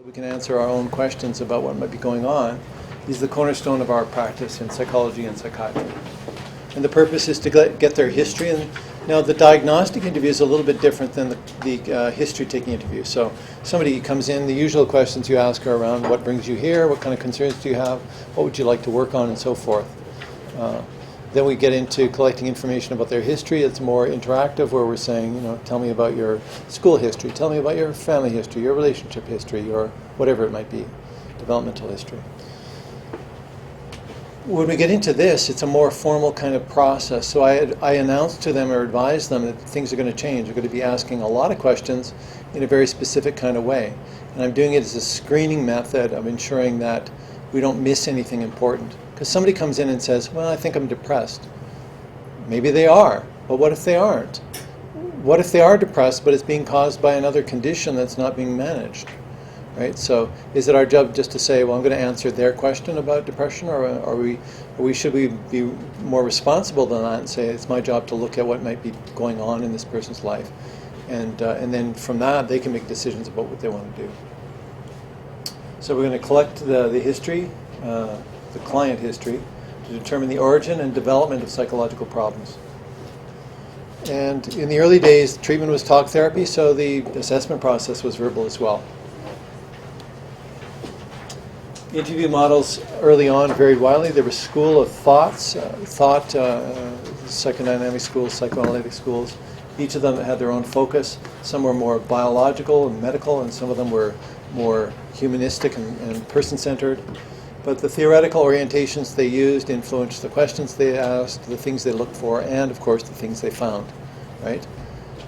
We can answer our own questions about what might be going on is the cornerstone of our practice in psychology and psychiatry. And the purpose is to get their history. And now the diagnostic interview is a little bit different than the history-taking interview. So somebody comes in, the usual questions you ask are around what brings you here, what kind of concerns do you have, what would you like to work on, and so forth. Then we get into collecting information about their history. It's more interactive, where we're saying, tell me about your school history, tell me about your family history, your relationship history, your whatever it might be, developmental history. When we get into this, it's a more formal kind of process. So I announced to them or advised them that things are going to change. We're going to be asking a lot of questions in a very specific kind of way. And I'm doing it as a screening method of ensuring that we don't miss anything important. Because somebody comes in and says, well, I think I'm depressed. Maybe they are, but what if they aren't? What if they are depressed, but it's being caused by another condition that's not being managed? Right? So is it our job just to say, well, I'm going to answer their question about depression, or should we be more responsible than that and say it's my job to look at what might be going on in this person's life, and then from that they can make decisions about what they want to do. So we're going to collect the history, the client history, to determine the origin and development of psychological problems. And in the early days, treatment was talk therapy, so the assessment process was verbal as well. Interview models early on varied widely. There was school of thoughts, psychodynamic schools, psychoanalytic schools. Each of them had their own focus. Some were more biological and medical, and some of them were more humanistic and person-centered. But the theoretical orientations they used influenced the questions they asked, the things they looked for, and of course the things they found. Right?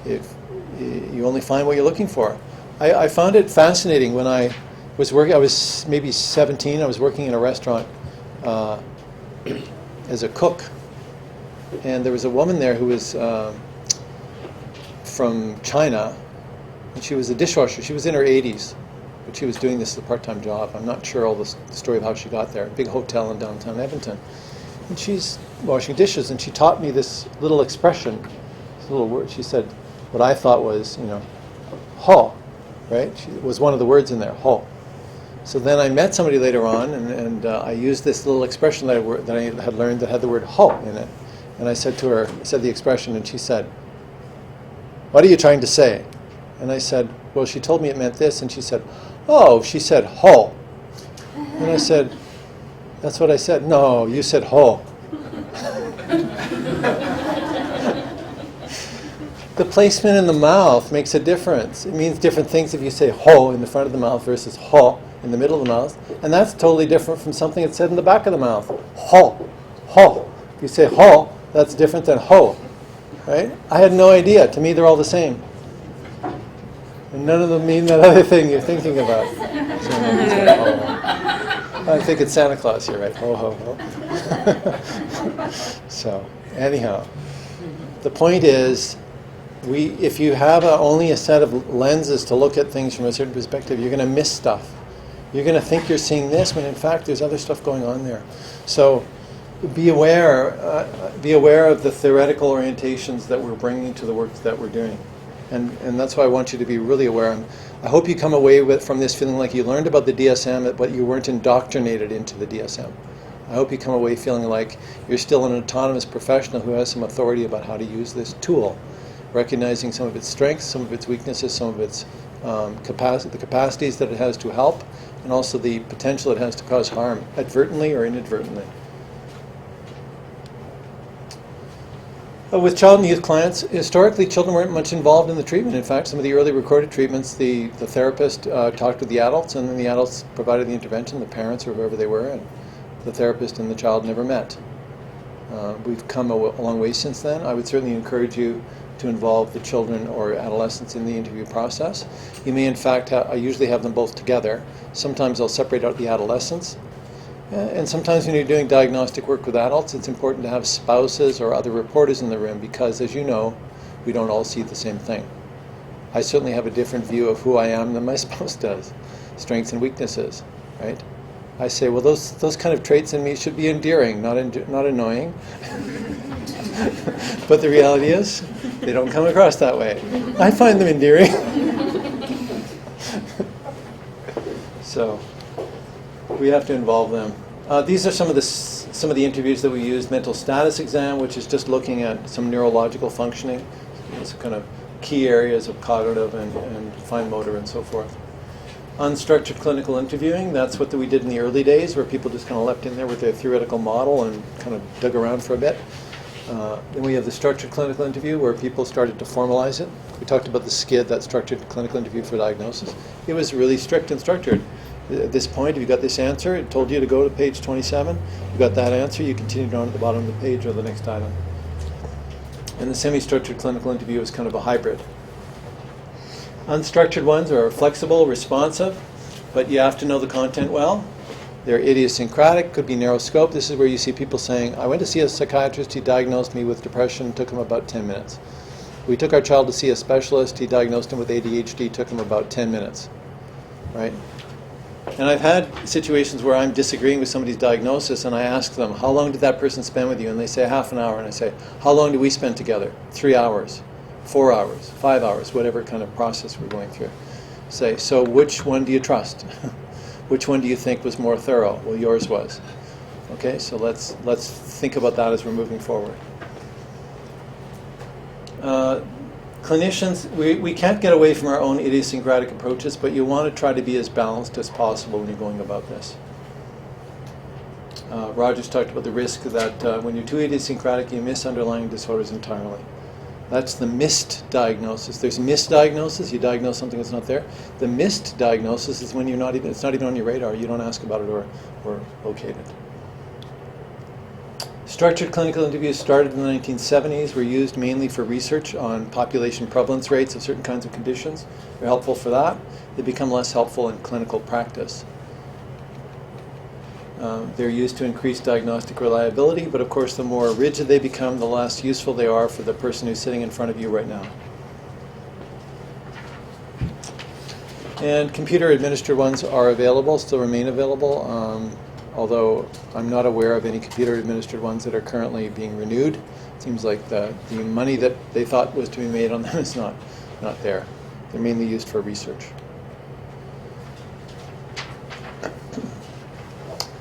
If you only find what you're looking for. I found it fascinating when I was working. I was maybe 17. I was working in a restaurant as a cook, and there was a woman there who was from China, and she was a dishwasher. She was in her 80s, but she was doing this as a part-time job. I'm not sure all the story of how she got there. A big hotel in downtown Edmonton, and she's washing dishes, and she taught me this little expression, this little word. She said what I thought was, ho, right? It was one of the words in there, ho. So then I met somebody later on, and I used this little expression that I had learned that had the word ho in it. And I said to her, the expression, and she said, what are you trying to say? And I said, well, she told me it meant this, and she said, oh, she said ho. And I said, that's what I said. No, you said ho. The placement in the mouth makes a difference. It means different things if you say ho in the front of the mouth versus ho in the middle of the mouth. And that's totally different from something that's said in the back of the mouth. Ho, ho. If you say ho, that's different than ho. Right? I had no idea. To me, they're all the same. And none of them mean that other thing you're thinking about. I think it's Santa Claus here, right? Ho, ho, ho. So, anyhow, the point is, if you have only a set of lenses to look at things from a certain perspective, you're going to miss stuff. You're going to think you're seeing this when in fact there's other stuff going on there. So be aware of the theoretical orientations that we're bringing to the work that we're doing. And that's why I want you to be really aware. And I hope you come away from this feeling like you learned about the DSM, but you weren't indoctrinated into the DSM. I hope you come away feeling like you're still an autonomous professional who has some authority about how to use this tool, recognizing some of its strengths, some of its weaknesses, some of its the capacities that it has to help, and also the potential it has to cause harm, advertently or inadvertently. With child and youth clients, historically children weren't much involved in the treatment. In fact, some of the early recorded treatments, the therapist talked with the adults, and then the adults provided the intervention, the parents or whoever they were, and the therapist and the child never met. We've come a long way since then. I would certainly encourage you to involve the children or adolescents in the interview process. You may in fact, I usually have them both together. Sometimes I'll separate out the adolescents. And sometimes when you're doing diagnostic work with adults, it's important to have spouses or other reporters in the room because, as you know, we don't all see the same thing. I certainly have a different view of who I am than my spouse does, strengths and weaknesses, right? I say, well, those kind of traits in me should be endearing, not annoying. But the reality is, they don't come across that way. I find them endearing. So we have to involve them. These are some of the interviews that we use. Mental status exam, which is just looking at some neurological functioning, some kind of key areas of cognitive and fine motor and so forth. Unstructured clinical interviewing, that's what we did in the early days, where people just kind of leapt in there with their theoretical model and kind of dug around for a bit. Then we have the structured clinical interview, where people started to formalize it. We talked about the SCID, that structured clinical interview for diagnosis. It was really strict and structured. At this point, if you got this answer, it told you to go to page 27. You got that answer, you continued on to the bottom of the page or the next item. And the semi-structured clinical interview is kind of a hybrid. Unstructured ones are flexible, responsive, but you have to know the content well. They're idiosyncratic, could be narrow scope. This is where you see people saying, I went to see a psychiatrist, he diagnosed me with depression, took him about 10 minutes. We took our child to see a specialist, he diagnosed him with ADHD, took him about 10 minutes, right? And I've had situations where I'm disagreeing with somebody's diagnosis and I ask them, how long did that person spend with you? And they say half an hour, and I say, how long did we spend together? 3 hours. 4 hours, 5 hours, whatever kind of process we're going through. Say, so which one do you trust? Which one do you think was more thorough? Well, yours was. Okay, so let's think about that as we're moving forward. Clinicians, we can't get away from our own idiosyncratic approaches, but you want to try to be as balanced as possible when you're going about this. Roger's talked about the risk that when you're too idiosyncratic, you miss underlying disorders entirely. That's the missed diagnosis. There's misdiagnosis. You diagnose something that's not there. The missed diagnosis is when it's not even on your radar. You don't ask about it or locate it. Structured clinical interviews started in the 1970s. Were used mainly for research on population prevalence rates of certain kinds of conditions. They're helpful for that. They become less helpful in clinical practice. They're used to increase diagnostic reliability, but of course the more rigid they become, the less useful they are for the person who's sitting in front of you right now. And computer-administered ones are available, still remain available, although I'm not aware of any computer-administered ones that are currently being renewed. It seems like the money that they thought was to be made on them is not there. They're mainly used for research.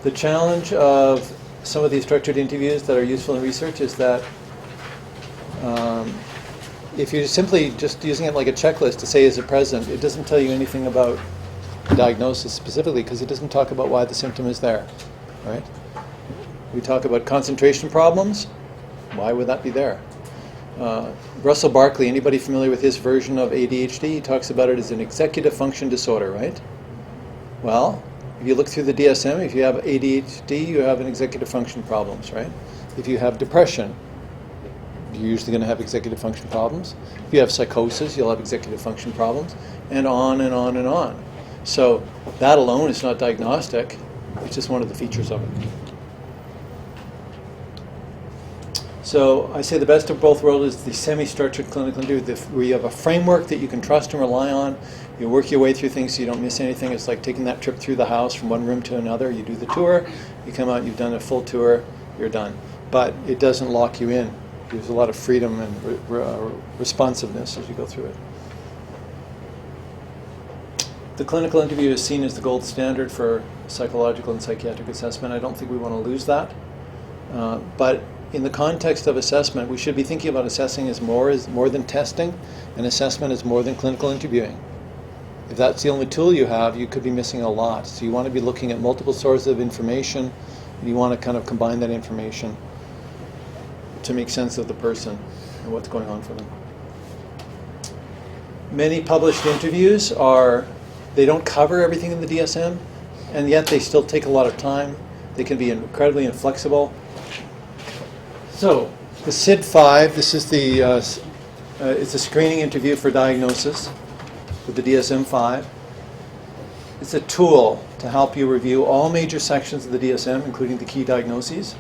The challenge of some of these structured interviews that are useful in research is that if you're simply just using it like a checklist to say is it present, it doesn't tell you anything about diagnosis specifically because it doesn't talk about why the symptom is there, right? We talk about concentration problems. Why would that be there? Russell Barkley, anybody familiar with his version of ADHD? He talks about it as an executive function disorder, right? Well, if you look through the DSM, if you have ADHD, you have an executive function problems, right? If you have depression, you're usually going to have executive function problems. If you have psychosis, you'll have executive function problems, and on and on and on. So that alone is not diagnostic. It's just one of the features of it. So I say the best of both worlds is the semi-structured clinical interview, where you have a framework that you can trust and rely on. You work your way through things so you don't miss anything. It's like taking that trip through the house from one room to another. You do the tour, you come out, you've done a full tour, you're done. But it doesn't lock you in. There's a lot of freedom and responsiveness as you go through it. The clinical interview is seen as the gold standard for psychological and psychiatric assessment. I don't think we want to lose that. But in the context of assessment, we should be thinking about assessing as more than testing, and assessment is more than clinical interviewing. If that's the only tool you have, you could be missing a lot. So you want to be looking at multiple sources of information, and you want to kind of combine that information to make sense of the person and what's going on for them. Many published interviews they don't cover everything in the DSM, and yet they still take a lot of time. They can be incredibly inflexible. So, the SID-5, this is it's a screening interview for diagnosis with the DSM-5. It's a tool to help you review all major sections of the DSM, including the key diagnoses,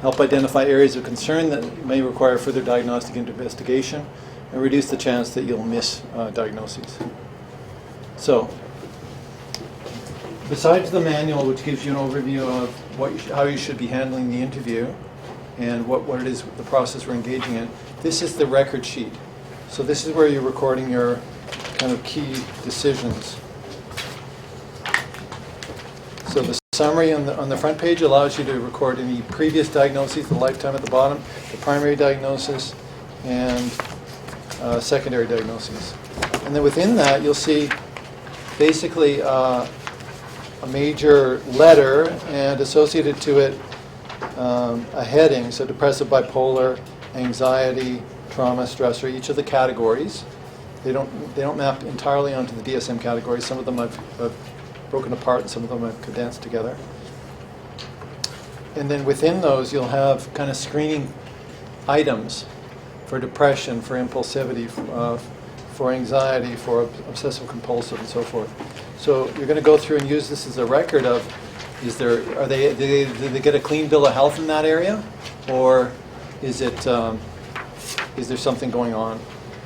help identify areas of concern that may require further diagnostic investigation, and reduce the chance that you'll miss diagnoses. So, besides the manual, which gives you an overview of how you should be handling the interview and what it is, the process we're engaging in, this is the record sheet. So this is where you're recording your kind of key decisions. So the summary on the front page allows you to record any previous diagnoses, the lifetime at the bottom, the primary diagnosis, and secondary diagnoses. And then within that, you'll see basically a major letter and associated to it a heading, so depressive, bipolar, anxiety, trauma, stressor, each of the categories. They don't map entirely onto the DSM categories. Some of them I've broken apart, and some of them I've condensed together. And then within those, you'll have kind of screening items for depression, for impulsivity, for anxiety, for obsessive compulsive, and so forth. So you're going to go through and use this as a record of, did they get a clean bill of health in that area, or is there something going on?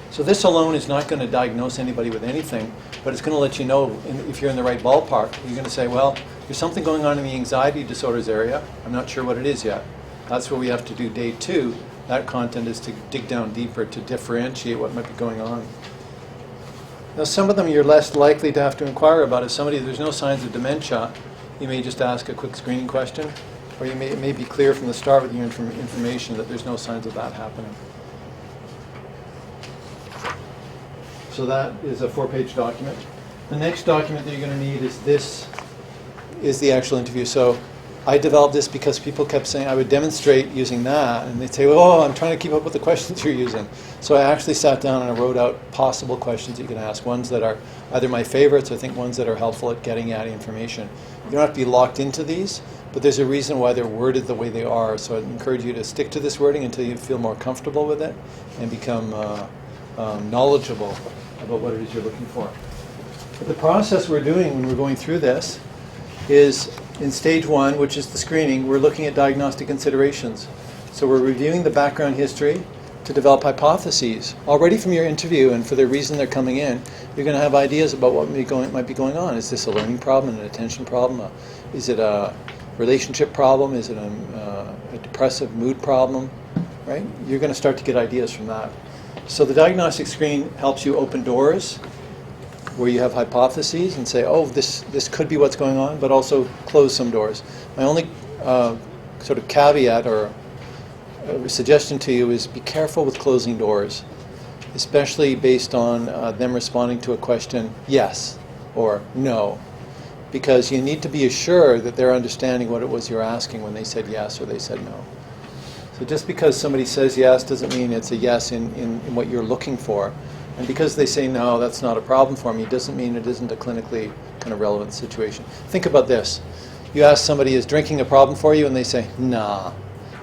So this alone is not going to diagnose anybody with anything, but it's going to let you know if you're in the right ballpark. You're going to say, well, there's something going on in the anxiety disorders area. I'm not sure what it is yet. That's what we have to do day 2. That content is to dig down deeper to differentiate what might be going on. Now, some of them you're less likely to have to inquire about. If there's no signs of dementia, you may just ask a quick screening question, or it may be clear from the start with your information that there's no signs of that happening. So that is a 4-page document. The next document that you're going to need is the actual interview. So I developed this because people kept saying I would demonstrate using that, and they'd say, oh, I'm trying to keep up with the questions you're using. So I actually sat down and I wrote out possible questions that you can ask, ones that are either my favorites, or I think ones that are helpful at getting at information. You don't have to be locked into these, but there's a reason why they're worded the way they are. So I'd encourage you to stick to this wording until you feel more comfortable with it and become knowledgeable about what it is you're looking for. But the process we're doing when we're going through this is in stage 1, which is the screening, we're looking at diagnostic considerations. So we're reviewing the background history to develop hypotheses. Already from your interview and for the reason they're coming in, you're going to have ideas about what might be going on. Is this a learning problem, an attention problem? Is it a relationship problem? Is it a depressive mood problem? Right? You're going to start to get ideas from that. So the diagnostic screen helps you open doors where you have hypotheses and say, oh, this could be what's going on, but also close some doors. My only sort of caveat or suggestion to you is be careful with closing doors, especially based on them responding to a question, yes or no, because you need to be assured that they're understanding what it was you're asking when they said yes or they said no. So just because somebody says yes doesn't mean it's a yes in what you're looking for. And because they say no, that's not a problem for me, doesn't mean it isn't a clinically kind of relevant situation. Think about this. You ask somebody, is drinking a problem for you? And they say, nah.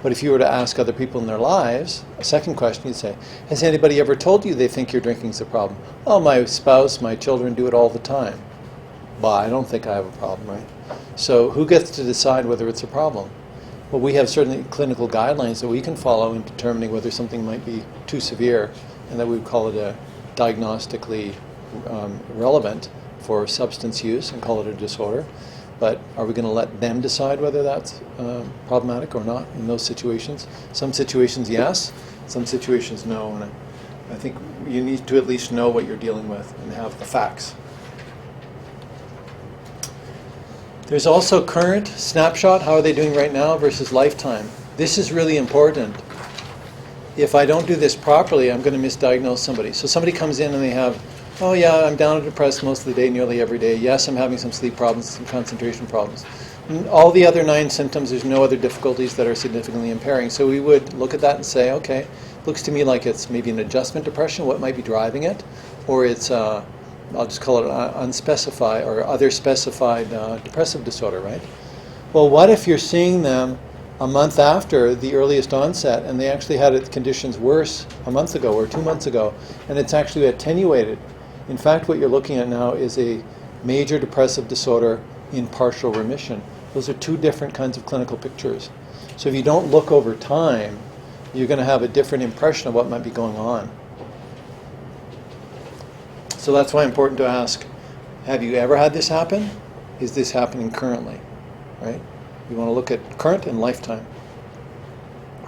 But if you were to ask other people in their lives, a second question, you'd say, has anybody ever told you they think your drinking's a problem? Oh, my spouse, my children do it all the time. Well, I don't think I have a problem, right? So who gets to decide whether it's a problem? Well, we have certain clinical guidelines that we can follow in determining whether something might be too severe, and that we would call it a diagnostically relevant for substance use and call it a disorder. But are we going to let them decide whether that's problematic or not in those situations? Some situations, yes. Some situations, no. And I think you need to at least know what you're dealing with and have the facts. There's also current snapshot, how are they doing right now, versus lifetime. This is really important. If I don't do this properly, I'm going to misdiagnose somebody. So somebody comes in and they have, oh yeah, I'm down and depressed most of the day, nearly every day. Yes, I'm having some sleep problems, some concentration problems. And all the other 9 symptoms, there's no other difficulties that are significantly impairing. So we would look at that and say, okay, looks to me like it's maybe an adjustment depression, what might be driving it, or it's I'll just call it unspecified or other specified depressive disorder, right? Well, what if you're seeing them a month after the earliest onset and they actually had conditions worse a month ago or 2 months ago, and it's actually attenuated? In fact, what you're looking at now is a major depressive disorder in partial remission. Those are 2 different kinds of clinical pictures. So if you don't look over time, you're going to have a different impression of what might be going on. So that's why it's important to ask, have you ever had this happen? Is this happening currently? Right? You want to look at current and lifetime.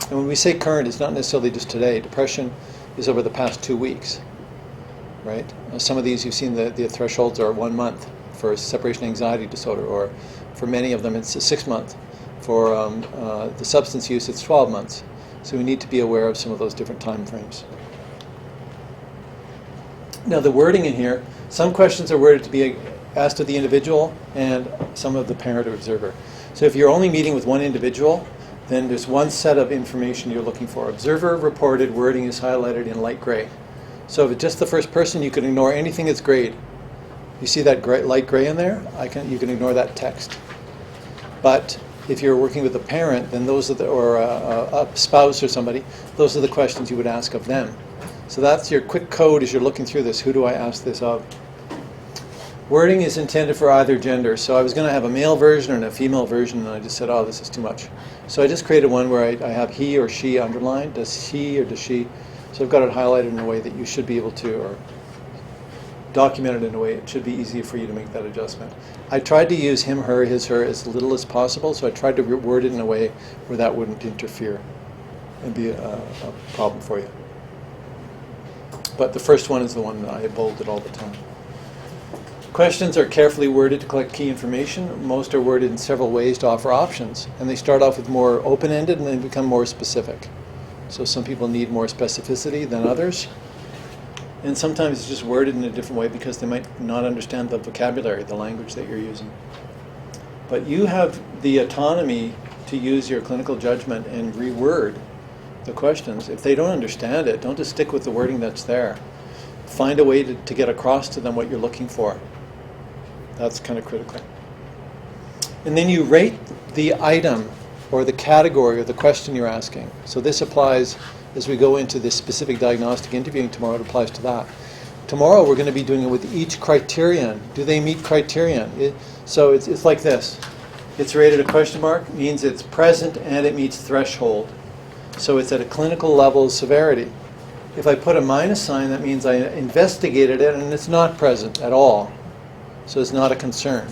And when we say current, it's not necessarily just today. Depression is over the past 2 weeks. Right? Some of these you've seen the thresholds are 1 month, for separation anxiety disorder, or for many of them it's 6 months. For the substance use, it's 12 months. So we need to be aware of some of those different time frames. Now the wording in here, some questions are worded to be asked of the individual and some of the parent or observer. So if you're only meeting with one individual, then there's one set of information you're looking for. Observer reported wording is highlighted in light gray. So if it's just the first person, you can ignore anything that's grayed. You see that light gray in there? You can ignore that text. But if you're working with a parent, then those are or a spouse or somebody, those are the questions you would ask of them. So that's your quick code as you're looking through this. Who do I ask this of? Wording is intended for either gender. So I was going to have a male version and a female version, and I just said, oh, this is too much. So I just created one where I have he or she underlined. Does he or does she? So I've got it highlighted in a way that you should be able to, or documented in a way it should be easy for you to make that adjustment. I tried to use him, her, his, her as little as possible, so I tried to word it in a way where that wouldn't interfere and be a problem for you. But the first one is the one that I bolded all the time. Questions are carefully worded to collect key information. Most are worded in several ways to offer options, and they start off with more open-ended and then become more specific. So some people need more specificity than others. And sometimes it's just worded in a different way because they might not understand the vocabulary, the language that you're using. But you have the autonomy to use your clinical judgment and reword the questions. If they don't understand it, don't just stick with the wording that's there. Find a way to get across to them what you're looking for. That's kind of critical. And then you rate the item or the category or the question you're asking. So this applies as we go into this specific diagnostic interviewing tomorrow. It applies to that. Tomorrow we're going to be doing it with each criterion. Do they meet criterion? So it's like this. It's rated a question mark, means it's present and it meets threshold. So it's at a clinical level of severity. If I put a minus sign, that means I investigated it and it's not present at all. So it's not a concern.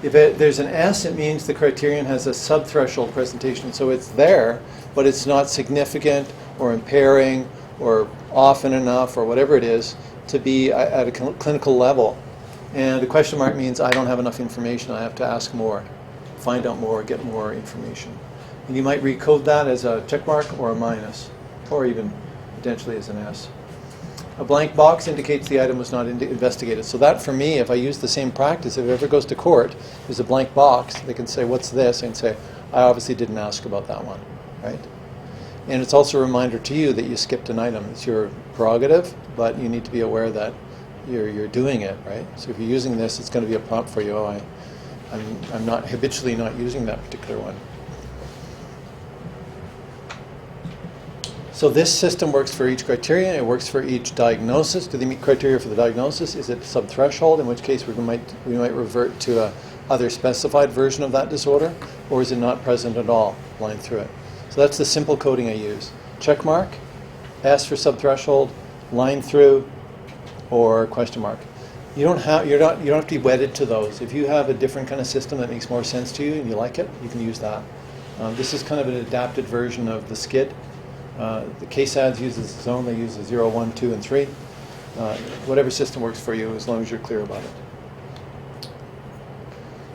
If there's an S, it means the criterion has a subthreshold presentation. So it's there, but it's not significant or impairing or often enough or whatever it is to be at a clinical level. And a question mark means I don't have enough information. I have to ask more, find out more, get more information. And you might recode that as a check mark or a minus, or even potentially as an S. A blank box indicates the item was not investigated. So that, for me, if I use the same practice, if it ever goes to court, there's a blank box. They can say, what's this? And say, I obviously didn't ask about that one, right? And it's also a reminder to you that you skipped an item. It's your prerogative, but you need to be aware that you're doing it, right? So if you're using this, it's going to be a prompt for you. Oh, I'm not habitually not using that particular one. So this system works for each criterion. It works for each diagnosis. Do they meet criteria for the diagnosis? Is it subthreshold, in which case we might revert to a other specified version of that disorder, or is it not present at all, line through it? So that's the simple coding I use. Check mark, S for subthreshold, line through, or question mark. You don't have to be wedded to those. If you have a different kind of system that makes more sense to you and you like it, you can use that. This is kind of an adapted version of the SCID. The KSADS uses its own. They use a 0, 1, 2, and 3. Whatever system works for you, as long as you're clear about it.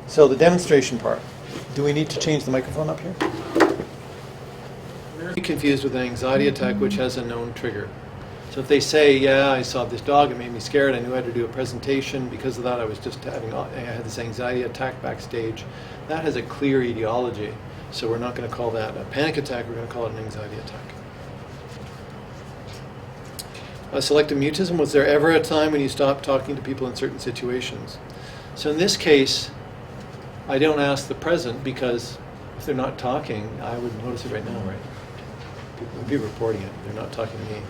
So the demonstration part. Do we need to change the microphone up here? Be confused with an anxiety attack which has a known trigger. So if they say, yeah, I saw this dog, it made me scared, I knew I had to do a presentation, because of that I had this anxiety attack backstage, that has a clear etiology. So we're not going to call that a panic attack, we're going to call it an anxiety attack. Selective mutism, was there ever a time when you stopped talking to people in certain situations? So in this case, I don't ask the present, because if they're not talking, I would notice it right now, right? People would be reporting it, they're not talking to me.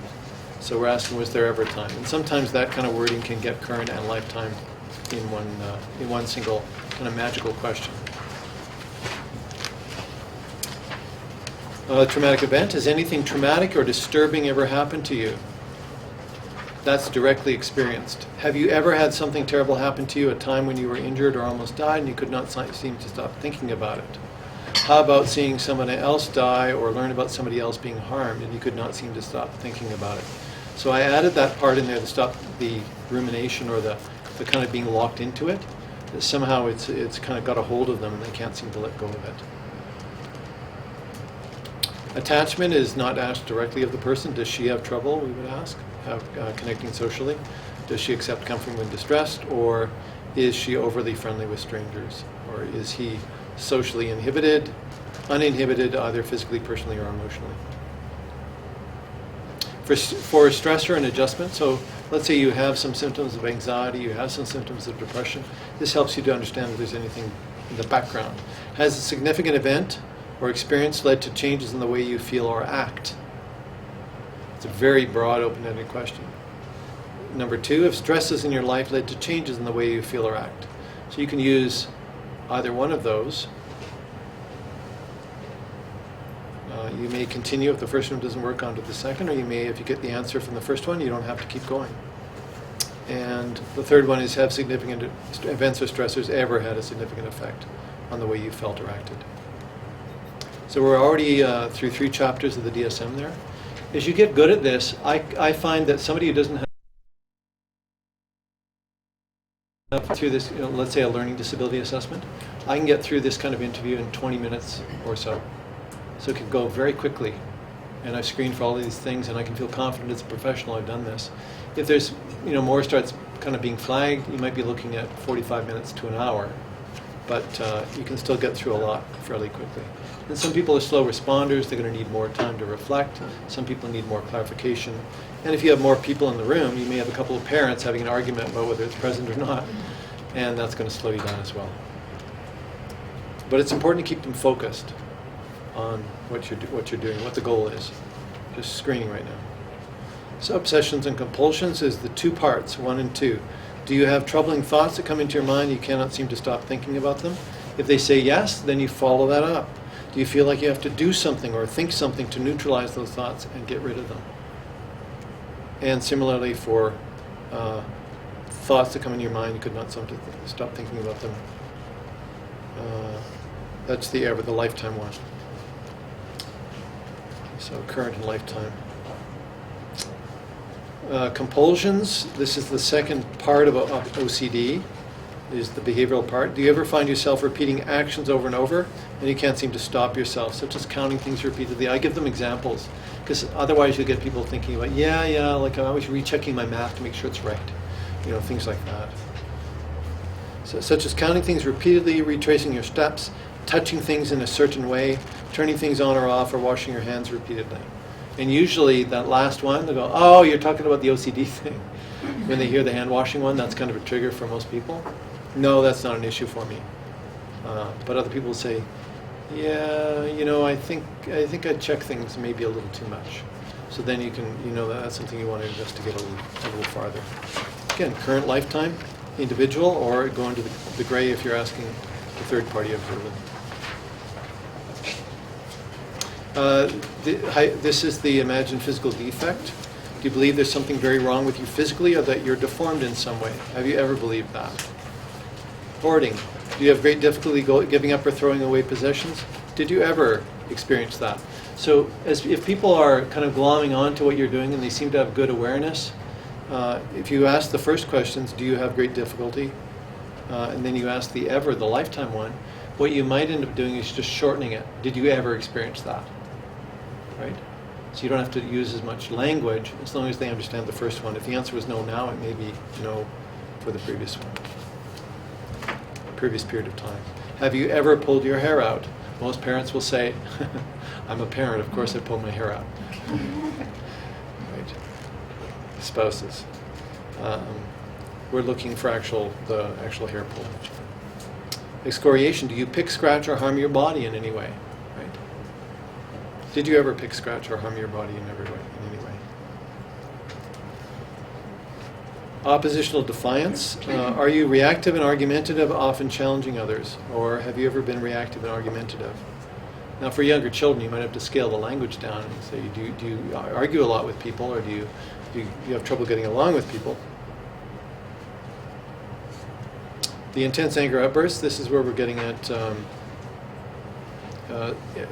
So we're asking, was there ever a time? And sometimes that kind of wording can get current and lifetime in one single kind of magical question. Traumatic event, has anything traumatic or disturbing ever happened to you? That's directly experienced. Have you ever had something terrible happen to you, a time when you were injured or almost died and you could not seem to stop thinking about it? How about seeing someone else die or learn about somebody else being harmed and you could not seem to stop thinking about it? So I added that part in there to stop the rumination or the kind of being locked into it. somehow it's kind of got a hold of them and they can't seem to let go of it. Attachment is not asked directly of the person. Does she have trouble, we would ask, connecting socially? Does she accept comfort when distressed, or is she overly friendly with strangers? Or is he socially inhibited, uninhibited, either physically, personally, or emotionally? For stressor and adjustment, so let's say you have some symptoms of anxiety, you have some symptoms of depression, this helps you to understand if there's anything in the background. Has a significant event or experience led to changes in the way you feel or act? It's a very broad, open-ended question. Number 2, if stresses in your life led to changes in the way you feel or act. So you can use either one of those. You may continue if the first one doesn't work onto the second, or you may, if you get the answer from the first one, you don't have to keep going. And the third one is, have significant events or stressors ever had a significant effect on the way you felt or acted? So we're already through 3 chapters of the DSM there. As you get good at this, I find that somebody who doesn't have through this, let's say a learning disability assessment, I can get through this kind of interview in 20 minutes or so. So it can go very quickly. And I've screened for all of these things, and I can feel confident as a professional I've done this. If there's, more starts kind of being flagged, you might be looking at 45 minutes to an hour. But you can still get through a lot fairly quickly. And some people are slow responders, they're going to need more time to reflect. Some people need more clarification. And if you have more people in the room, you may have a couple of parents having an argument about whether it's present or not. And that's going to slow you down as well. But it's important to keep them focused on what you're doing, what the goal is. Just screening right now. So obsessions and compulsions is the 2 parts, 1 and 2. Do you have troubling thoughts that come into your mind, you cannot seem to stop thinking about them? If they say yes, then you follow that up. Do you feel like you have to do something or think something to neutralize those thoughts and get rid of them? And similarly for thoughts that come into your mind, you could not stop thinking about them. That's the lifetime one. So current and lifetime. Compulsions, this is the second part of OCD, is the behavioral part. Do you ever find yourself repeating actions over and over and you can't seem to stop yourself, such as counting things repeatedly? I give them examples, because otherwise you'll get people thinking about, like I'm always rechecking my math to make sure it's right. Things like that. So, such as counting things repeatedly, retracing your steps, touching things in a certain way, turning things on or off, or washing your hands repeatedly. And usually that last one, they'll go, oh, you're talking about the OCD thing. When they hear the hand washing one, that's kind of a trigger for most people. No, that's not an issue for me. But other people say, yeah, I think I check things maybe a little too much. So then you can, that's something you want to investigate a little farther. Again, current lifetime, individual, or go into the gray if you're asking the third party observer. This is the imagined physical defect. Do you believe there's something very wrong with you physically, or that you're deformed in some way? Have you ever believed that? Hoarding. Do you have great difficulty giving up or throwing away possessions? Did you ever experience that? So if people are kind of glomming on to what you're doing and they seem to have good awareness, if you ask the first questions, do you have great difficulty? And then you ask the lifetime one, what you might end up doing is just shortening it. Did you ever experience that? Right? So you don't have to use as much language as long as they understand the first one. If the answer was no now, it may be no for the previous one, previous period of time. Have you ever pulled your hair out? Most parents will say, I'm a parent, of course I pull my hair out. Right? Spouses. We're looking for the actual hair pull. Excoriation. Do you pick, scratch, or harm your body in any way? Right? Did you ever pick, scratch, or harm your body in any way? Oppositional defiance. Are you reactive and argumentative, often challenging others? Or have you ever been reactive and argumentative? Now, for younger children, you might have to scale the language down and say, do you argue a lot with people, or do you have trouble getting along with people? The intense anger outbursts, this is where we're getting at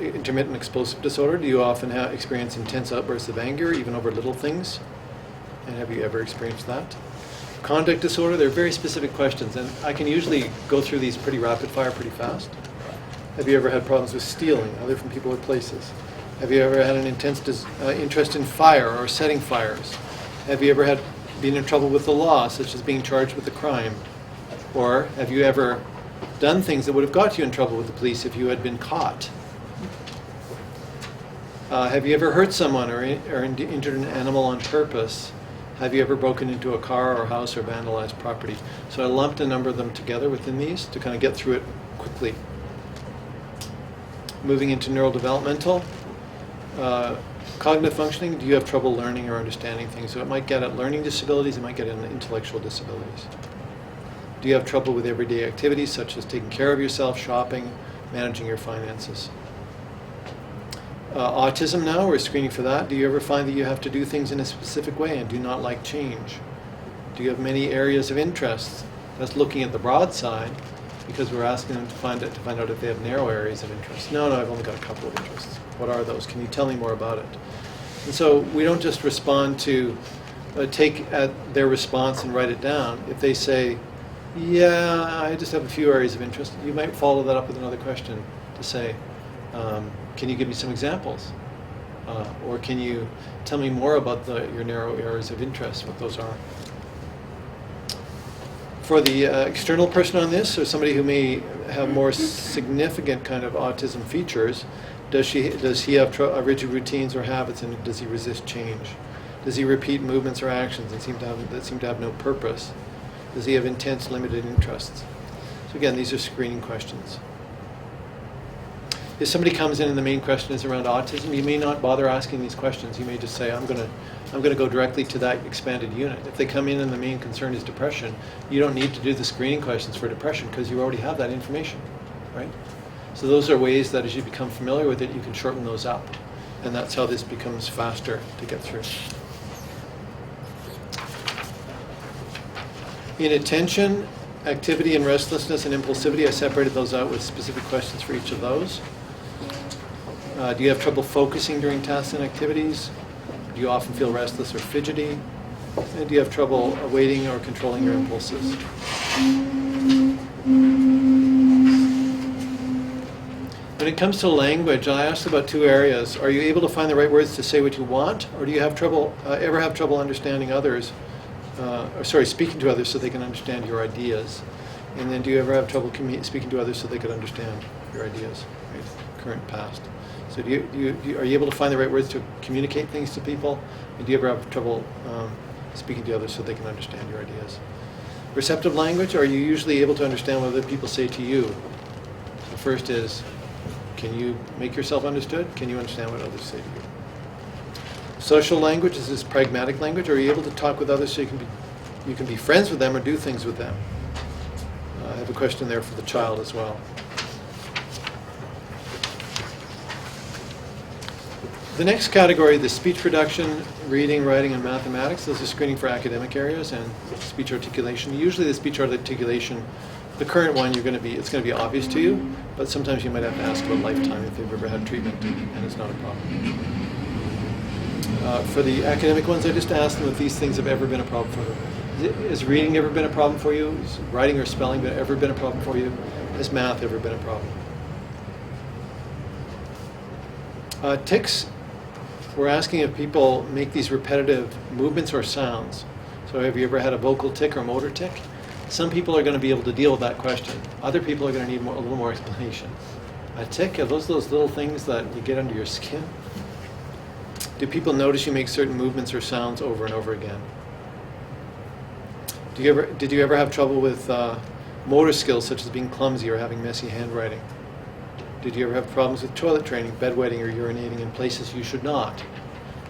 intermittent explosive disorder. Do you often experience intense outbursts of anger, even over little things? And have you ever experienced that? Conduct disorder, they're very specific questions, and I can usually go through these pretty rapid fire, pretty fast. Have you ever had problems with stealing, either from people or places? Have you ever had an intense interest in fire or setting fires? Have you ever been in trouble with the law, such as being charged with a crime? Or have you ever done things that would have got you in trouble with the police if you had been caught? Have you ever hurt someone or injured an animal on purpose? Have you ever broken into a car or house or vandalized property? So I lumped a number of them together within these to kind of get through it quickly. Moving into neurodevelopmental. Cognitive functioning, do you have trouble learning or understanding things? So it might get at learning disabilities, it might get at intellectual disabilities. Do you have trouble with everyday activities such as taking care of yourself, shopping, managing your finances? Autism now, we're screening for that. Do you ever find that you have to do things in a specific way and do not like change? Do you have many areas of interest? That's looking at the broad side, because we're asking them to find out if they have narrow areas of interest. No, I've only got a couple of interests. What are those? Can you tell me more about it? And so we don't just respond to take at their response and write it down. If they say, yeah, I just have a few areas of interest, you might follow that up with another question to say, can you give me some examples? Or can you tell me more about your narrow areas of interest, what those are? For the external person on this, or somebody who may have more significant kind of autism features, does he have rigid routines or habits, and does he resist change? Does he repeat movements or actions that seem to have no purpose? Does he have intense limited interests? So again, these are screening questions. If somebody comes in and the main question is around autism, you may not bother asking these questions. You may just say, I'm going to go directly to that expanded unit. If they come in and the main concern is depression, you don't need to do the screening questions for depression because you already have that information, right? So those are ways that as you become familiar with it, you can shorten those up. And that's how this becomes faster to get through. In attention, activity and restlessness and impulsivity, I separated those out with specific questions for each of those. Do you have trouble focusing during tasks and activities? Do you often feel restless or fidgety? And do you have trouble awaiting or controlling your impulses? When it comes to language, I asked about two areas. Are you able to find the right words to say what you want? Or do you have trouble, ever have trouble understanding others? Speaking to others so they can understand your ideas? And then do you ever have trouble speaking to others so they can understand your ideas, right? Current, past. So are you able to find the right words to communicate things to people? And do you ever have trouble speaking to others so they can understand your ideas? Receptive language, are you usually able to understand what other people say to you? The first is, can you make yourself understood? Can you understand what others say to you? Social language, is this pragmatic language? Are you able to talk with others so you can be friends with them or do things with them? I have a question there for the child as well. The next category, the speech production, reading, writing, and mathematics, those are screening for academic areas and speech articulation. Usually the speech articulation, the current one, it's going to be obvious to you, but sometimes you might have to ask about lifetime if they've ever had treatment, and it's not a problem. For the academic ones, I just asked them if these things have ever been a problem for them. Has reading ever been a problem for you? Has writing or spelling ever been a problem for you? Has math ever been a problem? Tics, we're asking if people make these repetitive movements or sounds. So have you ever had a vocal tic or motor tic? Some people are going to be able to deal with that question. Other people are going to need a little more explanation. A tic, are those little things that you get under your skin? Do people notice you make certain movements or sounds over and over again? Did you ever have trouble with motor skills, such as being clumsy or having messy handwriting? Did you ever have problems with toilet training, bedwetting, or urinating in places you should not?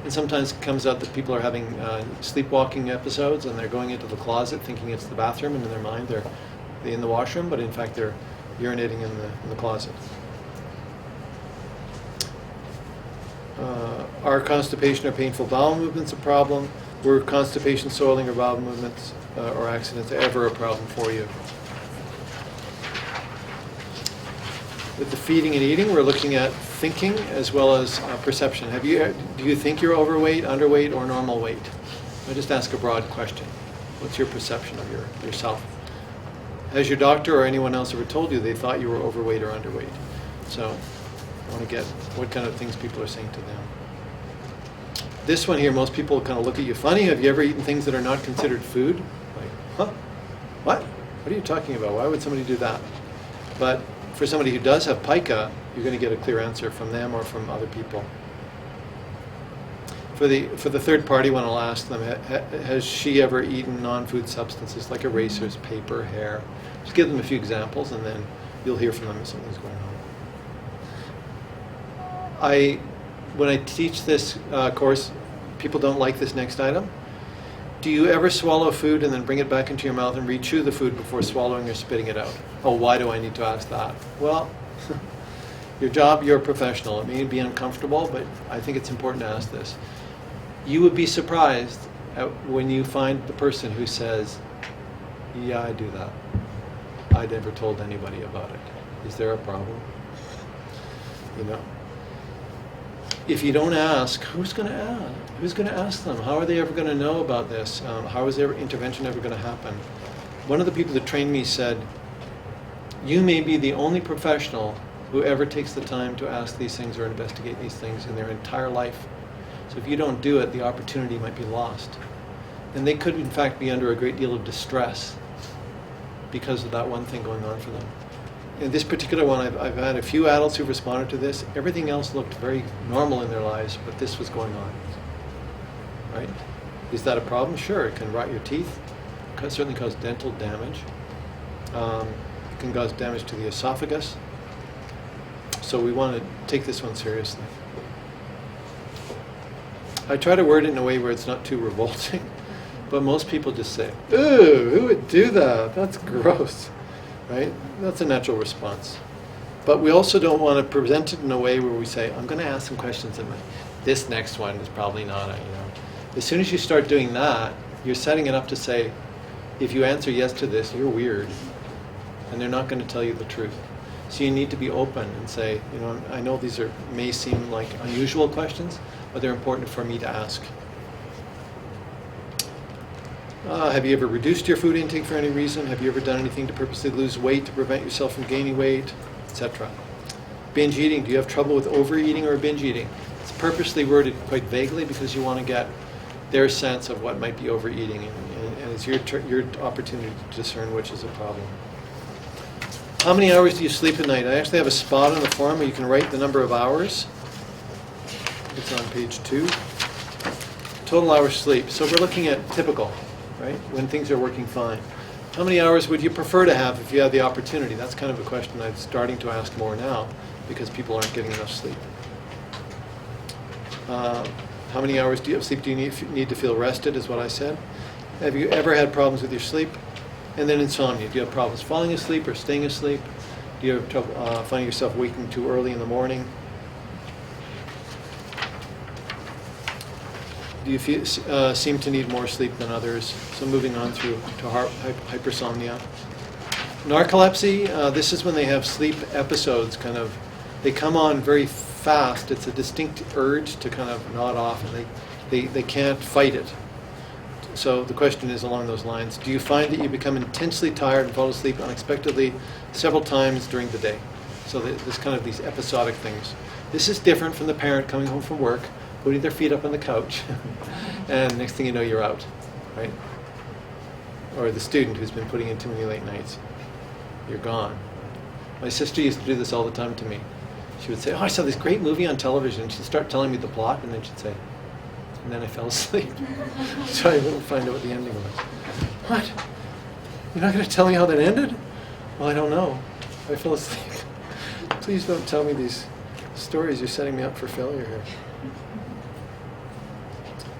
And sometimes it comes out that people are having sleepwalking episodes and they're going into the closet thinking it's the bathroom, and in their mind they're in the washroom, but in fact they're urinating in the closet. Are constipation or painful bowel movements a problem? Were constipation, soiling, or bowel movements or accidents ever a problem for you? With the feeding and eating, we're looking at thinking as well as perception. Do you think you're overweight, underweight, or normal weight? I just ask a broad question. What's your perception of yourself? Has your doctor or anyone else ever told you they thought you were overweight or underweight? So I want to get what kind of things people are saying to them. This one here, most people kind of look at you funny. Have you ever eaten things that are not considered food? Like, huh? What? What are you talking about? Why would somebody do that? But for somebody who does have pica, you're going to get a clear answer from them or from other people. For the third party one, I'll ask them, has she ever eaten non-food substances like erasers, paper, hair? Just give them a few examples and then you'll hear from them if something's going on. When I teach this course, people don't like this next item. Do you ever swallow food and then bring it back into your mouth and re-chew the food before swallowing or spitting it out? Oh, why do I need to ask that? Well, your job, you're a professional. It may be uncomfortable, but I think it's important to ask this. You would be surprised when you find the person who says, yeah, I do that. I never told anybody about it. Is there a problem? You know? If you don't ask, who's going to ask? Who's going to ask them? How are they ever going to know about this? How is their intervention ever going to happen? One of the people that trained me said, you may be the only professional who ever takes the time to ask these things or investigate these things in their entire life. So if you don't do it, the opportunity might be lost. And they could, in fact, be under a great deal of distress because of that one thing going on for them. In this particular one, I've had a few adults who've responded to this. Everything else looked very normal in their lives, but this was going on. Right? Is that a problem? Sure, it can rot your teeth. It can certainly cause dental damage. It can cause damage to the esophagus. So we want to take this one seriously. I try to word it in a way where it's not too revolting, but most people just say, "Ooh, who would do that? That's gross." Right? That's a natural response. But we also don't want to present it in a way where we say, I'm going to ask some questions, and this next one is probably not, As soon as you start doing that, you're setting it up to say, if you answer yes to this, you're weird, and they're not going to tell you the truth. So you need to be open and say, I know these may seem like unusual questions, but they're important for me to ask. Have you ever reduced your food intake for any reason? Have you ever done anything to purposely lose weight to prevent yourself from gaining weight, etc.? Binge eating. Do you have trouble with overeating or binge eating? It's purposely worded quite vaguely because you want to get their sense of what might be overeating, and it's your opportunity to discern which is a problem. How many hours do you sleep at night? I actually have a spot on the form where you can write the number of hours. It's on page 2. Total hours sleep. So we're looking at typical, right? When things are working fine. How many hours would you prefer to have if you had the opportunity? That's kind of a question I'm starting to ask more now because people aren't getting enough sleep. How many hours do you have sleep? Do you need to feel rested, is what I said. Have you ever had problems with your sleep? And then insomnia. Do you have problems falling asleep or staying asleep? Do you have trouble finding yourself waking too early in the morning? Do you seem to need more sleep than others? So moving on through to hypersomnia. Narcolepsy, this is when they have sleep episodes they come on very fast. It's a distinct urge to kind of nod off, and they can't fight it. So the question is along those lines. Do you find that you become intensely tired and fall asleep unexpectedly several times during the day? So there's kind of these episodic things. This is different from the parent coming home from work, putting their feet up on the couch, and next thing you know, you're out, right? Or the student who's been putting in too many late nights. You're gone. My sister used to do this all the time to me. She would say, I saw this great movie on television. She'd start telling me the plot, and then she'd say, and then I fell asleep. So I wouldn't find out what the ending was. What? You're not going to tell me how that ended? Well, I don't know. I fell asleep. Please don't tell me these stories. You're setting me up for failure here.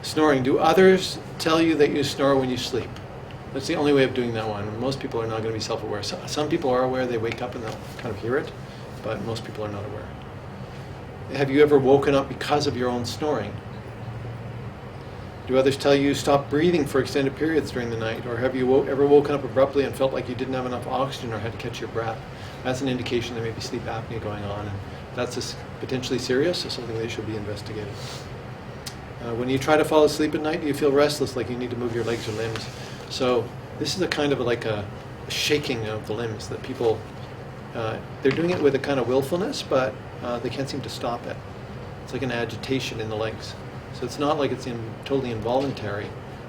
Snoring. Do others tell you that you snore when you sleep? That's the only way of doing that one. Most people are not going to be self-aware. Some people are aware. They wake up and they'll kind of hear it, but most people are not aware. Have you ever woken up because of your own snoring? Do others tell you stop breathing for extended periods during the night? Or have you ever woken up abruptly and felt like you didn't have enough oxygen or had to catch your breath? That's an indication there may be sleep apnea going on, and that's potentially serious, or something they should be investigating. When you try to fall asleep at night, do you feel restless, like you need to move your legs or limbs? So this is a kind of like a shaking of the limbs that people, they're doing it with a kind of willfulness, but they can't seem to stop it. It's like an agitation in the legs. So it's not like it's totally involuntary.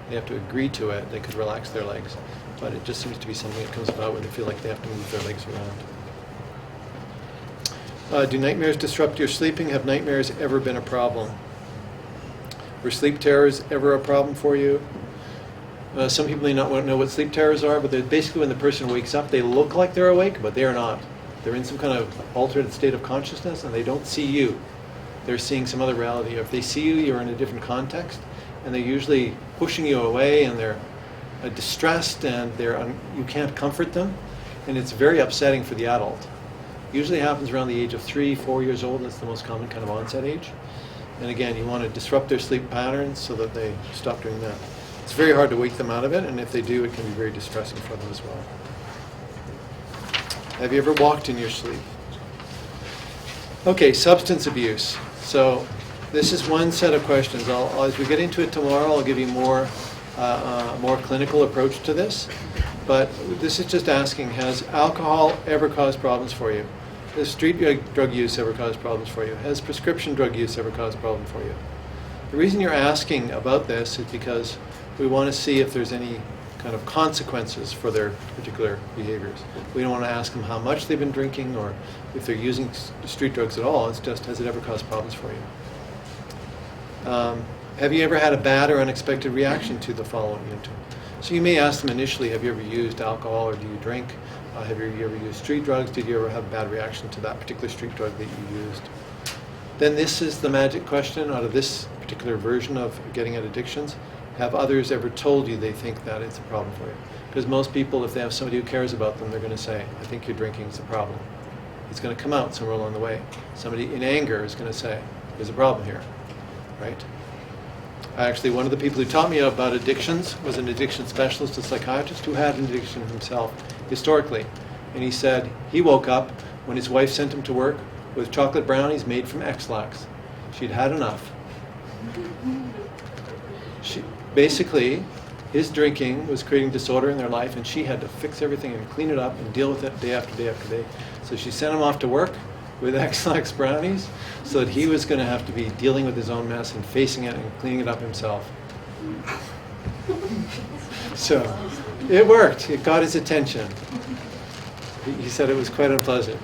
They have to agree to it. They could relax their legs. But it just seems to be something that comes about when they feel like they have to move their legs around. Do nightmares disrupt your sleeping? Have nightmares ever been a problem? Were sleep terrors ever a problem for you? Some people may not know what sleep terrors are, but they're basically when the person wakes up, they look like they're awake, but they are not. They're in some kind of altered state of consciousness, and they don't see you. They're seeing some other reality. Or if they see you, you're in a different context, and they're usually pushing you away, and they're distressed, and you can't comfort them, and it's very upsetting for the adult. Usually happens around the age of 3, 4 years old. That's the most common kind of onset age. And again, you want to disrupt their sleep patterns so that they stop doing that. It's very hard to wake them out of it, and if they do, it can be very distressing for them as well. Have you ever walked in your sleep? Okay, substance abuse. So this is one set of questions. As we get into it tomorrow, I'll give you more clinical approach to this. But this is just asking, has alcohol ever caused problems for you? Has street drug use ever caused problems for you? Has prescription drug use ever caused problems for you? The reason you're asking about this is because we want to see if there's any kind of consequences for their particular behaviors. We don't want to ask them how much they've been drinking or if they're using street drugs at all. It's just, has it ever caused problems for you? Have you ever had a bad or unexpected reaction to the following? So you may ask them initially, have you ever used alcohol or do you drink? Have you ever used street drugs? Did you ever have a bad reaction to that particular street drug that you used? Then this is the magic question out of this particular version of getting at addictions. Have others ever told you they think that it's a problem for you? Because most people, if they have somebody who cares about them, they're going to say, I think your drinking is a problem. It's going to come out somewhere along the way. Somebody in anger is going to say, there's a problem here, right? Actually, one of the people who taught me about addictions was an addiction specialist, a psychiatrist who had an addiction himself historically. And he said he woke up when his wife sent him to work with chocolate brownies made from X-Lax. She'd had enough. Basically, his drinking was creating disorder in their life, and she had to fix everything and clean it up and deal with it day after day after day. So she sent him off to work with X-Lax brownies so that he was going to have to be dealing with his own mess and facing it and cleaning it up himself. So it worked. It got his attention. He said it was quite unpleasant.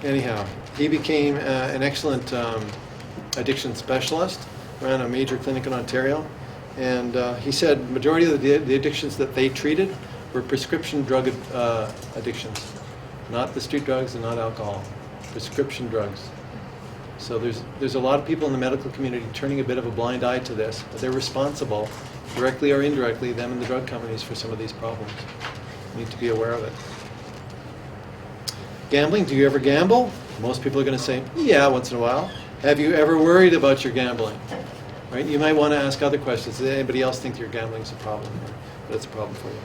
Anyhow, he became an excellent addiction specialist, ran a major clinic in Ontario, and he said the majority of the addictions that they treated were prescription drug addictions, not the street drugs and not alcohol, prescription drugs. So there's a lot of people in the medical community turning a bit of a blind eye to this, but they're responsible, directly or indirectly, them and the drug companies, for some of these problems. We need to be aware of it. Gambling, do you ever gamble? Most people are going to say, yeah, once in a while. Have you ever worried about your gambling? Right? You might want to ask other questions. Does anybody else think your gambling is a problem? That's a problem for you.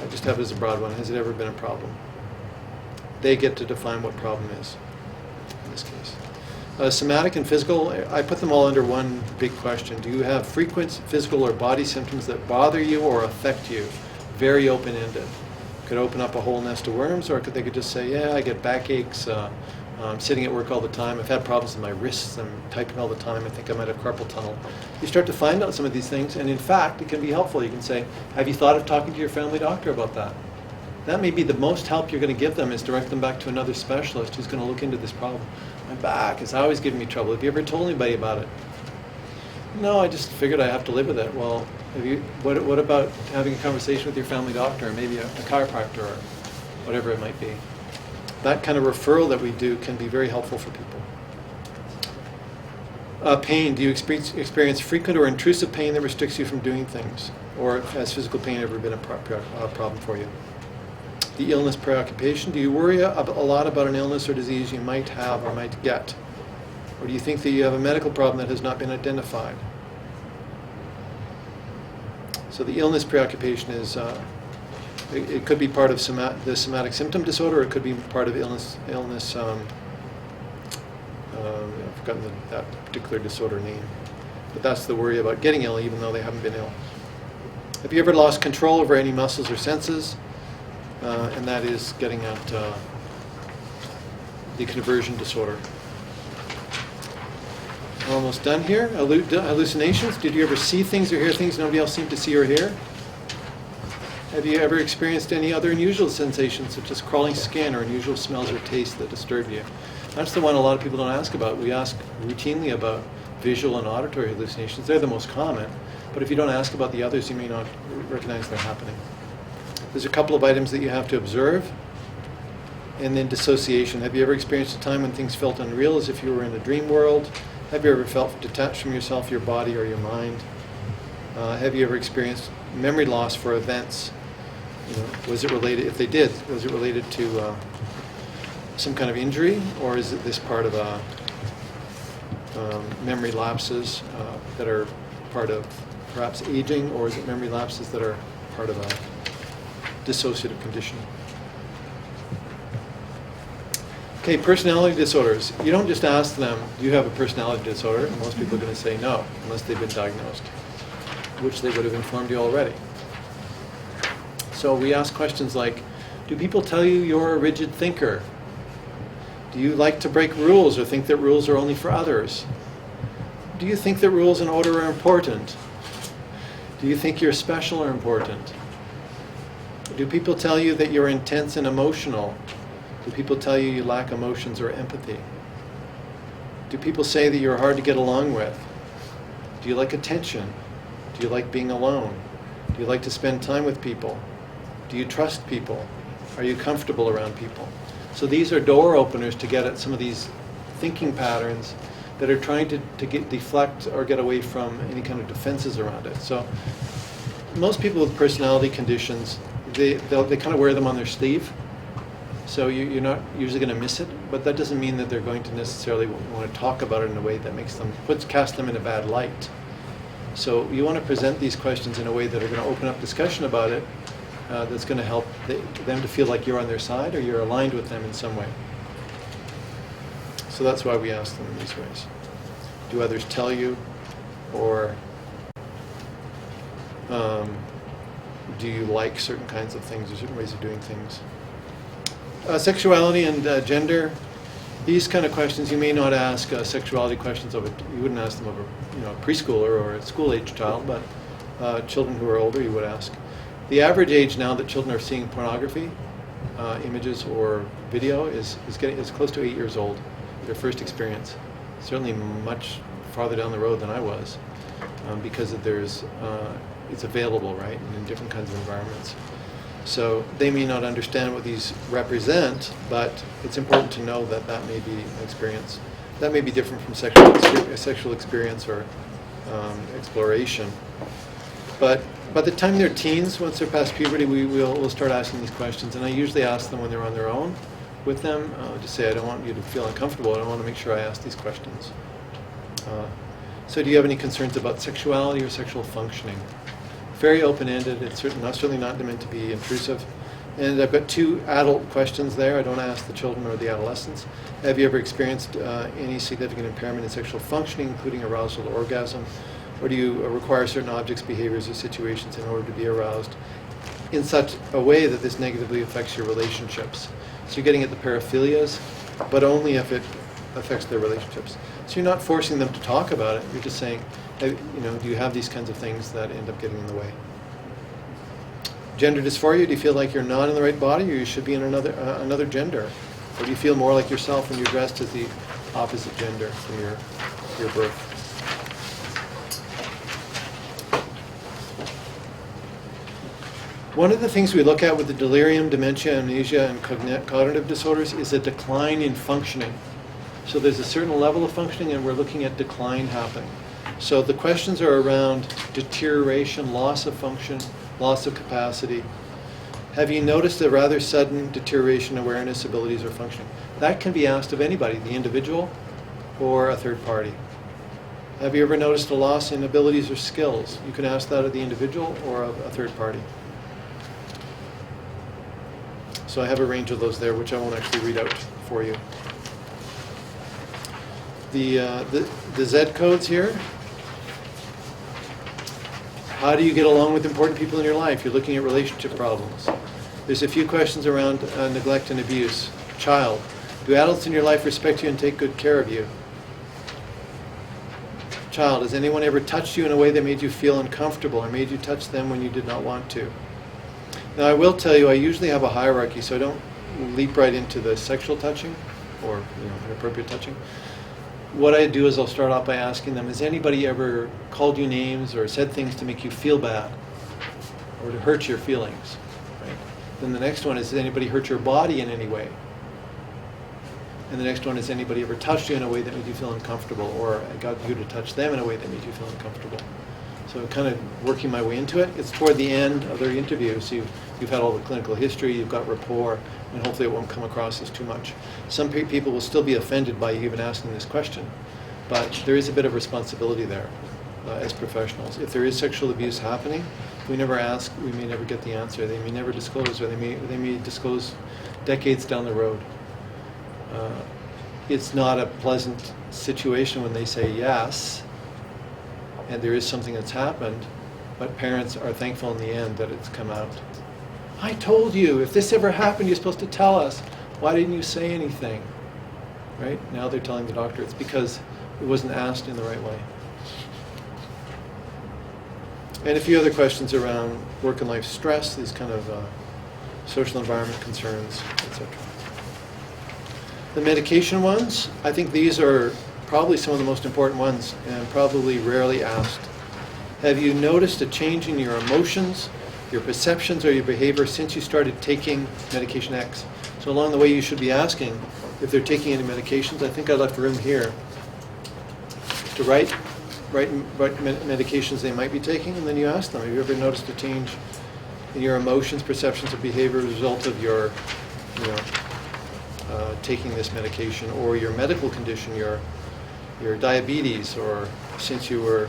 I just have it as a broad one. Has it ever been a problem? They get to define what problem is, in this case. Somatic and physical, I put them all under one big question. Do you have frequent physical or body symptoms that bother you or affect you? Very open-ended. Could open up a whole nest of worms, or they could just say, yeah, I get backaches, I'm sitting at work all the time, I've had problems with my wrists, I'm typing all the time, I think I might have carpal tunnel. You start to find out some of these things, and in fact, it can be helpful. You can say, have you thought of talking to your family doctor about that? That may be the most help you're going to give them, is direct them back to another specialist who's going to look into this problem. My back is always giving me trouble. Have you ever told anybody about it? No, I just figured I have to live with it. Well, what about having a conversation with your family doctor, or maybe a chiropractor, or whatever it might be? That kind of referral that we do can be very helpful for people. Pain. Do you experience frequent or intrusive pain that restricts you from doing things? Or has physical pain ever been a problem for you? The illness preoccupation. Do you worry a lot about an illness or disease you might have or might get? Or do you think that you have a medical problem that has not been identified? So the illness preoccupation is, it could be part of the somatic symptom disorder, or it could be part of illness I've forgotten that particular disorder name. But that's the worry about getting ill even though they haven't been ill. Have you ever lost control over any muscles or senses? And that is getting at the conversion disorder. We're almost done here. Hallucinations. Did you ever see things or hear things nobody else seemed to see or hear? Have you ever experienced any other unusual sensations, such as crawling skin or unusual smells or tastes that disturb you? That's the one a lot of people don't ask about. We ask routinely about visual and auditory hallucinations. They're the most common. But if you don't ask about the others, you may not recognize they're happening. There's a couple of items that you have to observe. And then dissociation. Have you ever experienced a time when things felt unreal, as if you were in a dream world? Have you ever felt detached from yourself, your body, or your mind? Have you ever experienced memory loss for events? Was it related, if they did, was it related to some kind of injury, or is it this part of memory lapses that are part of perhaps aging, or is it memory lapses that are part of a dissociative condition? Okay, personality disorders. You don't just ask them, do you have a personality disorder? And most people are going to say no, unless they've been diagnosed, which they would have informed you already. So we ask questions like, do people tell you you're a rigid thinker? Do you like to break rules or think that rules are only for others? Do you think that rules and order are important? Do you think you're special or important? Do people tell you that you're intense and emotional? Do people tell you you lack emotions or empathy? Do people say that you're hard to get along with? Do you like attention? Do you like being alone? Do you like to spend time with people? Do you trust people? Are you comfortable around people? So these are door openers to get at some of these thinking patterns that are trying to deflect or get away from any kind of defenses around it. So most people with personality conditions, they kind of wear them on their sleeve. So you're not usually going to miss it, but that doesn't mean that they're going to necessarily want to talk about it in a way that makes them, cast them in a bad light. So you want to present these questions in a way that are going to open up discussion about it, that's going to help them to feel like you're on their side or you're aligned with them in some way. So that's why we ask them in these ways. Do others tell you, or do you like certain kinds of things or certain ways of doing things? Sexuality and gender. These kind of questions you may not ask sexuality questions of you wouldn't ask them of a preschooler or a school-age child, but children who are older you would ask. The average age now that children are seeing pornography, images or video is close to 8 years old. Their first experience, certainly much farther down the road than I was, because it's available, right, and in different kinds of environments. So they may not understand what these represent, but it's important to know that that may be an experience. That may be different from sexual experience or exploration. But by the time they're teens, once they're past puberty, we'll start asking these questions. And I usually ask them when they're on their own with them. Just say, I don't want you to feel uncomfortable. I want to make sure I ask these questions. So do you have any concerns about sexuality or sexual functioning? Very open-ended. It's certainly not meant to be intrusive. And I've got 2 adult questions there. I don't ask the children or the adolescents. Have you ever experienced any significant impairment in sexual functioning, including arousal or orgasm? Or do you require certain objects, behaviors, or situations in order to be aroused in such a way that this negatively affects your relationships? So you're getting at the paraphilias, but only if it affects their relationships. So you're not forcing them to talk about it. You're just saying, hey, do you have these kinds of things that end up getting in the way? Gender dysphoria, do you feel like you're not in the right body or you should be in another gender? Or do you feel more like yourself when you're dressed as the opposite gender from your birth? One of the things we look at with the delirium, dementia, amnesia, and cognitive disorders is a decline in functioning. So there's a certain level of functioning and we're looking at decline happening. So the questions are around deterioration, loss of function, loss of capacity. Have you noticed a rather sudden deterioration in awareness, abilities, or functioning? That can be asked of anybody, the individual or a third party. Have you ever noticed a loss in abilities or skills? You can ask that of the individual or of a third party. So I have a range of those there, which I won't actually read out for you. The Z codes here. How do you get along with important people in your life? You're looking at relationship problems. There's a few questions around neglect and abuse. Child, do adults in your life respect you and take good care of you? Child, has anyone ever touched you in a way that made you feel uncomfortable or made you touch them when you did not want to? Now, I will tell you, I usually have a hierarchy, so I don't leap right into the sexual touching or inappropriate touching. What I do is I'll start off by asking them, has anybody ever called you names or said things to make you feel bad or to hurt your feelings? Right? Then the next one is, has anybody hurt your body in any way? And the next one is, anybody ever touched you in a way that made you feel uncomfortable, or got you to touch them in a way that made you feel uncomfortable? So kind of working my way into it. It's toward the end of their interview, so you've had all the clinical history, you've got rapport, and hopefully it won't come across as too much. Some people will still be offended by you even asking this question, but there is a bit of responsibility there as professionals. If there is sexual abuse happening, if we never ask, we may never get the answer. They may never disclose, or they may disclose decades down the road. It's not a pleasant situation when they say yes, and there is something that's happened, but parents are thankful in the end that it's come out. I told you, if this ever happened, you're supposed to tell us. Why didn't you say anything? Right? Now they're telling the doctor it's because it wasn't asked in the right way. And a few other questions around work and life stress, these kind of social environment concerns, etc. The medication ones, I think these are probably some of the most important ones and probably rarely asked. Have you noticed a change in your emotions, your perceptions, or your behavior since you started taking medication X? So along the way you should be asking if they're taking any medications. I think I left room here to write medications they might be taking, and then you ask them, have you ever noticed a change in your emotions, perceptions, or behavior as a result of your taking this medication, or your medical condition, your diabetes, or since you were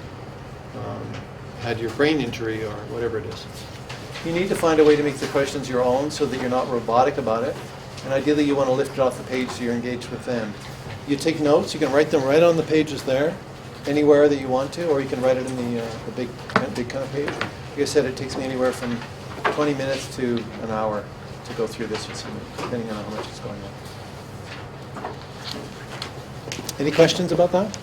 had your brain injury, or whatever it is. You need to find a way to make the questions your own so that you're not robotic about it, and ideally you want to lift it off the page so you're engaged with them. You take notes, you can write them right on the pages there, anywhere that you want to, or you can write it in the big kind of page. Like I said, it takes me anywhere from 20 minutes to an hour to go through this with someone, depending on how much is going on. Any questions about that?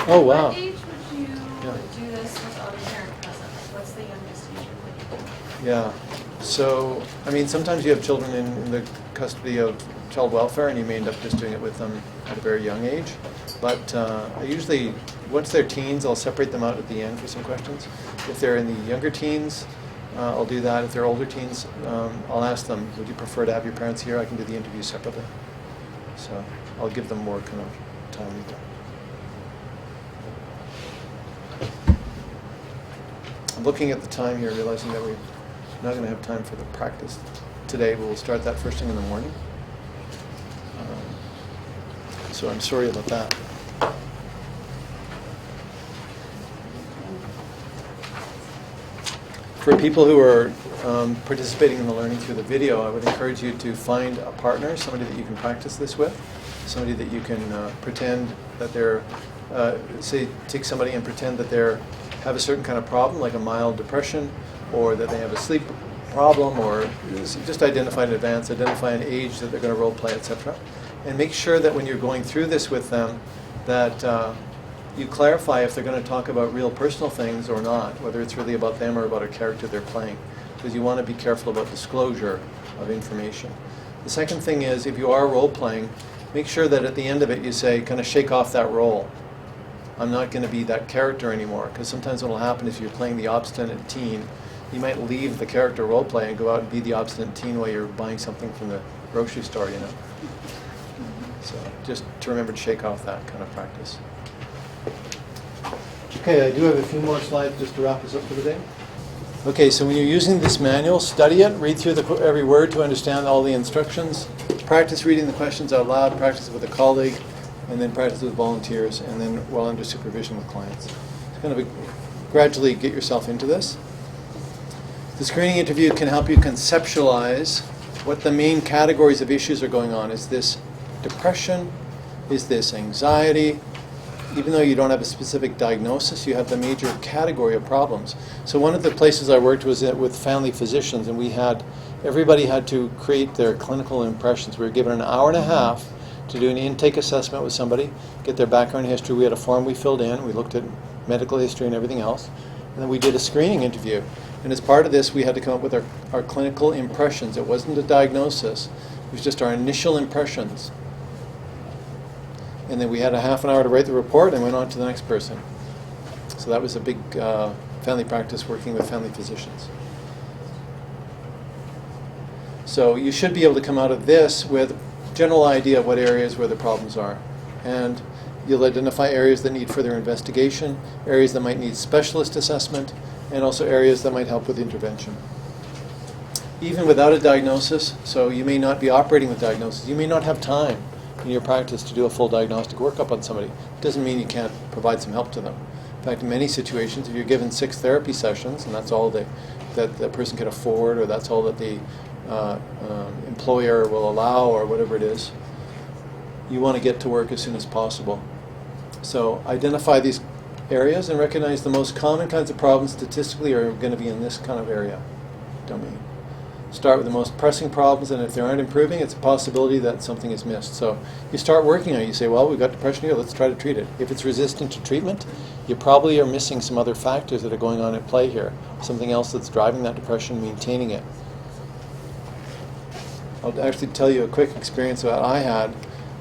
Oh, wow. What age would you do this without a parent present? What's the youngest age you would? Yeah. So, I mean, sometimes you have children in the custody of child welfare, and you may end up just doing it with them at a very young age. But I usually, once they're teens, I'll separate them out at the end for some questions. If they're in the younger teens, I'll do that. If they're older teens, I'll ask them, would you prefer to have your parents here? I can do the interview separately. So I'll give them more kind of time. I'm looking at the time here, realizing that we're not going to have time for the practice today. We'll start that first thing in the morning. So I'm sorry about that. For people who are participating in the learning through the video, I would encourage you to find a partner, somebody that you can practice this with, somebody that you can pretend that they're, say, take somebody and pretend that they're have a certain kind of problem, like a mild depression, or that they have a sleep problem, or just identify in advance, identify an age that they're going to role play, etc. And make sure that when you're going through this with them, that you clarify if they're going to talk about real personal things or not, whether it's really about them or about a character they're playing, because you want to be careful about disclosure of information. The second thing is, if you are role playing, make sure that at the end of it you say, kind of shake off that role. I'm not going to be that character anymore, because sometimes what will happen is you're playing the obstinate teen, you might leave the character role play and go out and be the obstinate teen while you're buying something from the grocery store, you know. So just to remember to shake off that kind of practice. Okay, I do have a few more slides just to wrap us up for the day. Okay, so when you're using this manual, study it, read through every word to understand all the instructions, practice reading the questions out loud, practice with a colleague, and then practice with volunteers, and then while under supervision with clients. It's kind of gradually get yourself into this. The screening interview can help you conceptualize what the main categories of issues are going on. Is this depression? Is this anxiety? Even though you don't have a specific diagnosis, you have the major category of problems. So one of the places I worked was with family physicians, and everybody had to create their clinical impressions. We were given an hour and a half to do an intake assessment with somebody, get their background history. We had a form we filled in. We looked at medical history and everything else. And then we did a screening interview. And as part of this, we had to come up with our clinical impressions. It wasn't a diagnosis. It was just our initial impressions. And then we had a half an hour to write the report and went on to the next person. So that was a big family practice working with family physicians. So you should be able to come out of this with a general idea of what areas where the problems are. And you'll identify areas that need further investigation, areas that might need specialist assessment, and also areas that might help with intervention. Even without a diagnosis, so you may not be operating with diagnosis, you may not have time in your practice to do a full diagnostic workup on somebody. It doesn't mean you can't provide some help to them. In fact, in many situations, if you're given 6 therapy sessions, and that's all that the person can afford, or that's all that the employer will allow, or whatever it is, you want to get to work as soon as possible. So identify these areas and recognize the most common kinds of problems statistically are going to be in this kind of area, domain. Start with the most pressing problems, and if they aren't improving, it's a possibility that something is missed. So you start working on it. You say, well, we've got depression here, let's try to treat it. If it's resistant to treatment, you probably are missing some other factors that are going on at play here. Something else that's driving that depression, maintaining it. I'll actually tell you a quick experience that I had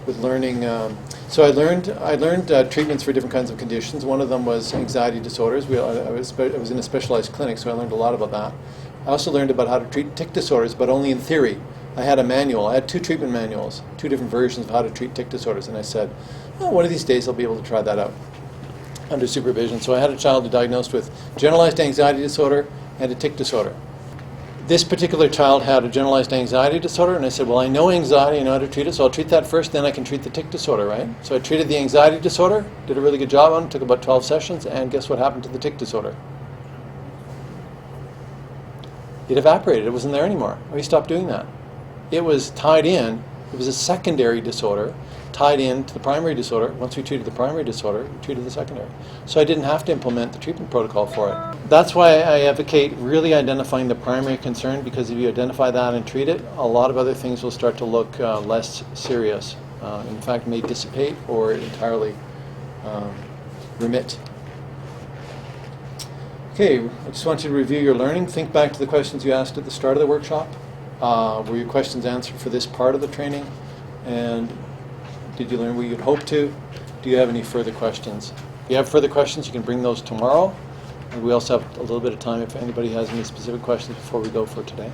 with learning. So I learned treatments for different kinds of conditions. One of them was anxiety disorders. I was in a specialized clinic, so I learned a lot about that. I also learned about how to treat tic disorders, but only in theory. I had a manual. I had 2 treatment manuals, 2 different versions of how to treat tic disorders, and I said, oh, one of these days I'll be able to try that out under supervision. So I had a child diagnosed with generalized anxiety disorder and a tic disorder. This particular child had a generalized anxiety disorder, and I said, well, I know anxiety, I know how to treat it, so I'll treat that first, then I can treat the tic disorder, right? So I treated the anxiety disorder, did a really good job on it, took about 12 sessions, and guess what happened to the tic disorder? It evaporated. It wasn't there anymore. We stopped doing that. It was tied in. It was a secondary disorder tied in to the primary disorder. Once we treated the primary disorder, we treated the secondary. So I didn't have to implement the treatment protocol for it. That's why I advocate really identifying the primary concern, because if you identify that and treat it, a lot of other things will start to look less serious. In fact, may dissipate or entirely remit. Okay, I just want you to review your learning. Think back to the questions you asked at the start of the workshop. Were your questions answered for this part of the training? And did you learn what you'd hoped to? Do you have any further questions? If you have further questions, you can bring those tomorrow. And we also have a little bit of time if anybody has any specific questions before we go for today.